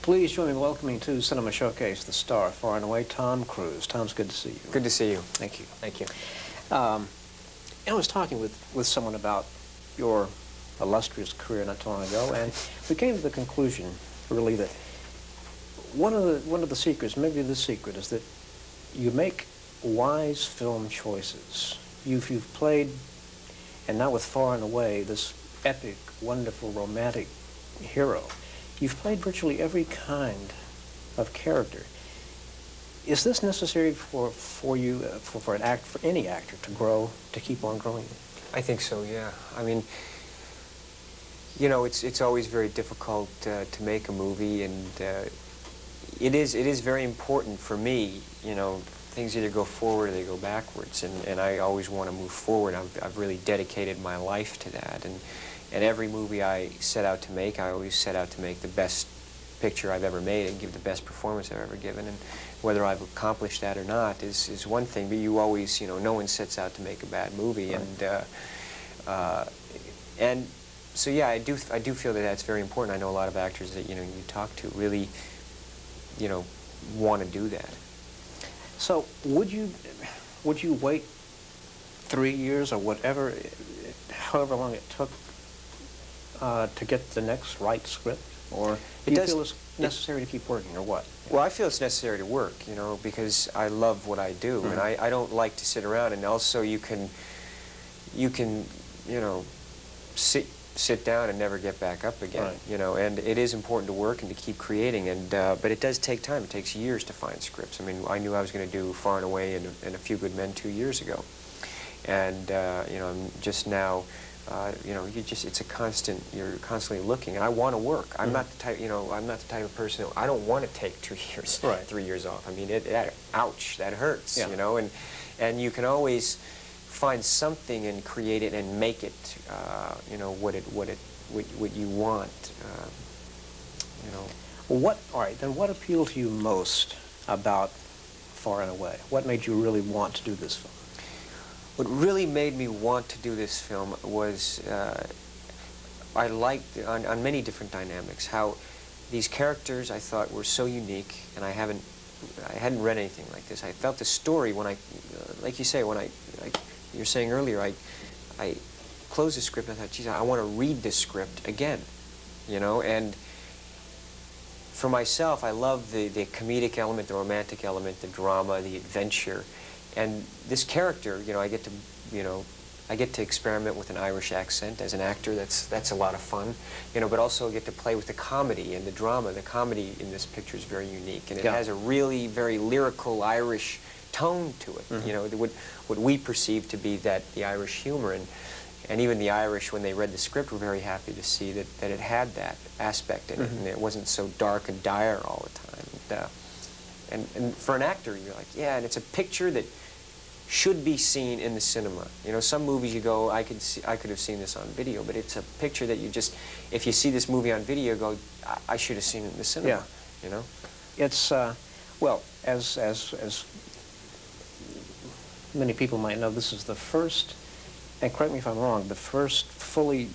Please join me in welcoming to Cinema Showcase the star, far and away, Tom Cruise. Tom's good to see you. Good to see you. Thank you. Thank you. I was talking with someone about your illustrious career not too long ago, and we came to the conclusion, really, that one of the secrets, maybe the secret, is that you make wise film choices. You've played, and now with Far and Away, this epic, wonderful, romantic hero. You've played virtually every kind of character. Is this necessary for any actor to grow, to keep on growing? I think so, yeah. I mean, you know, it's always very difficult to make a movie, and it is very important for me. You know, things either go forward or they go backwards, and I always want to move forward. I've really dedicated my life to that, and every movie I set out to make, I always set out to make the best picture I've ever made and give the best performance I've ever given. And whether I've accomplished that or not is one thing, but you always, you know, no one sets out to make a bad movie. Right. And so yeah, I do feel that that's very important. I know a lot of actors that, you know, you talk to really, you know, want to do that. So would you wait 3 years or whatever, however long it took, to get the next right script, or do you feel it's necessary to keep working, or what? Well, I feel it's necessary to work, you know, because I love what I do, and I don't like to sit around. And also, you can, you know, sit down and never get back up again, right. You know. And it is important to work and to keep creating, and but it does take time. It takes years to find scripts. I mean, I knew I was going to do Far and Away and A Few Good Men 2 years ago, and you know, I'm just now. You know, it's a constant, you're constantly looking, and I want to work. I'm not the type, you know, I'm not the type of person, I don't want to take 2 years, right. 3 years off. I mean, ouch, that hurts, yeah. You know, and you can always find something and create it and make it, you know, what you want, you know. All right, then what appealed to you most about Far and Away? What made you really want to do this film? What really made me want to do this film was I liked, on many different dynamics, how these characters I thought were so unique, and I hadn't read anything like this. I felt the story when like you say, you were saying earlier, I closed the script and I thought, geez, I want to read this script again, you know. And for myself, I love the comedic element, the romantic element, the drama, the adventure. And this character, you know, I get to experiment with an Irish accent as an actor. That's a lot of fun, you know. But also get to play with the comedy and the drama. The comedy in this picture is very unique, and it has a really very lyrical Irish tone to it. You know, what we perceive to be the Irish humor, and even the Irish, when they read the script, were very happy to see that it had that aspect in it, and it wasn't so dark and dire all the time. And for an actor, you're like, yeah, and it's a picture that should be seen in the cinema. You know, some movies you go, I could have seen this on video, but it's a picture that you just, if you see this movie on video, go, I should have seen it in the cinema. Yeah. You know, it's well, as many people might know, this is the first, and correct me if I'm wrong, the first fully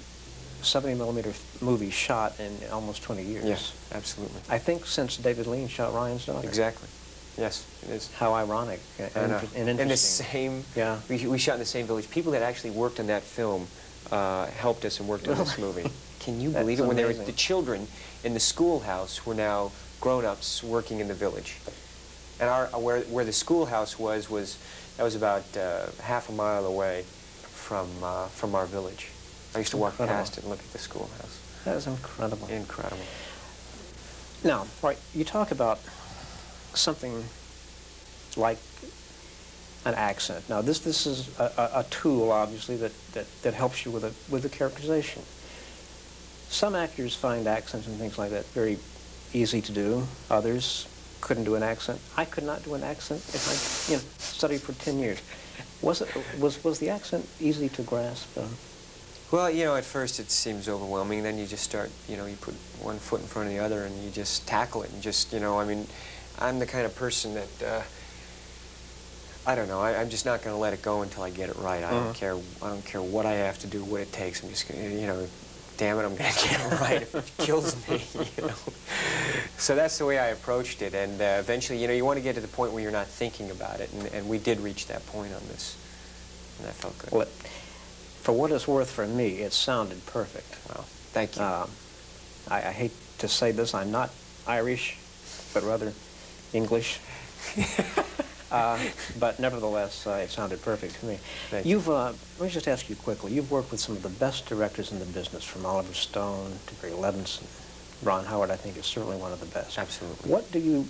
70mm movie shot in almost 20 years. Yes, absolutely. I think since David Lean shot Ryan's Daughter. Exactly. Yes, it is. How ironic and interesting. In the same, yeah. We shot in the same village. People that actually worked on that film helped us and worked on this movie. Can you believe it? When they were the children in the schoolhouse were now grown-ups working in the village, and where the schoolhouse was about half a mile away from our village. I used to walk past it and look at the schoolhouse. That is incredible. Incredible. Now, right, you talk about something like an accent. Now, this is a tool, obviously, that helps you with the characterization. Some actors find accents and things like that very easy to do. Others couldn't do an accent. I could not do an accent if I, you know, studied for 10 years. Was the accent easy to grasp? Well, you know, at first it seems overwhelming. Then you just start, you know, you put one foot in front of the other and you just tackle it and just, you know, I mean, I'm the kind of person that, I don't know, I'm just not going to let it go until I get it right. I don't care what I have to do, what it takes. I'm just going to, you know, damn it, I'm going to get it right if it kills me, you know. So that's the way I approached it, and eventually, you know, you want to get to the point where you're not thinking about it, and we did reach that point on this, and that felt good. Well, for what it's worth for me, it sounded perfect. Well, thank you. I hate to say this, I'm not Irish, but rather English. But nevertheless, it sounded perfect to me. Thank you. Let me just ask you quickly, you've worked with some of the best directors in the business, from Oliver Stone to Barry Levinson. Ron Howard, I think, is certainly one of the best. Absolutely. What do you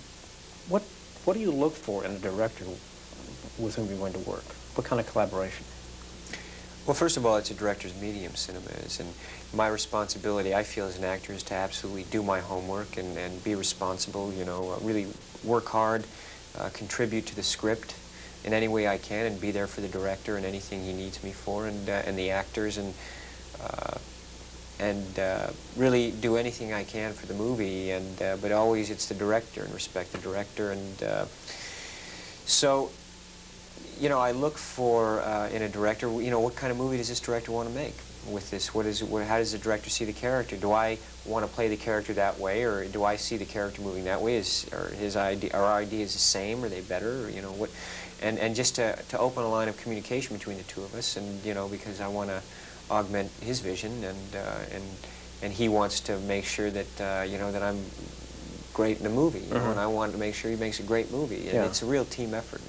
look for in a director with whom you're going to work? What kind of collaboration? Well, first of all, it's a director's medium, cinema is, and my responsibility, I feel, as an actor, is to absolutely do my homework and be responsible, you know, really work hard, contribute to the script in any way I can, and be there for the director and anything he needs me for, and the actors, and really do anything I can for the movie, and but always it's the director, and respect the director, and so, you know, I look for in a director, you know, what kind of movie does this director want to make with this? How does the director see the character? Do I want to play the character that way, or do I see the character moving that way? Are our ideas the same? Are they better? Or, you know, what? And just to open a line of communication between the two of us, and you know, because I want to augment his vision, and he wants to make sure that you know, that I'm great in the movie, you know, and I want to make sure he makes a great movie, and it's a real team effort.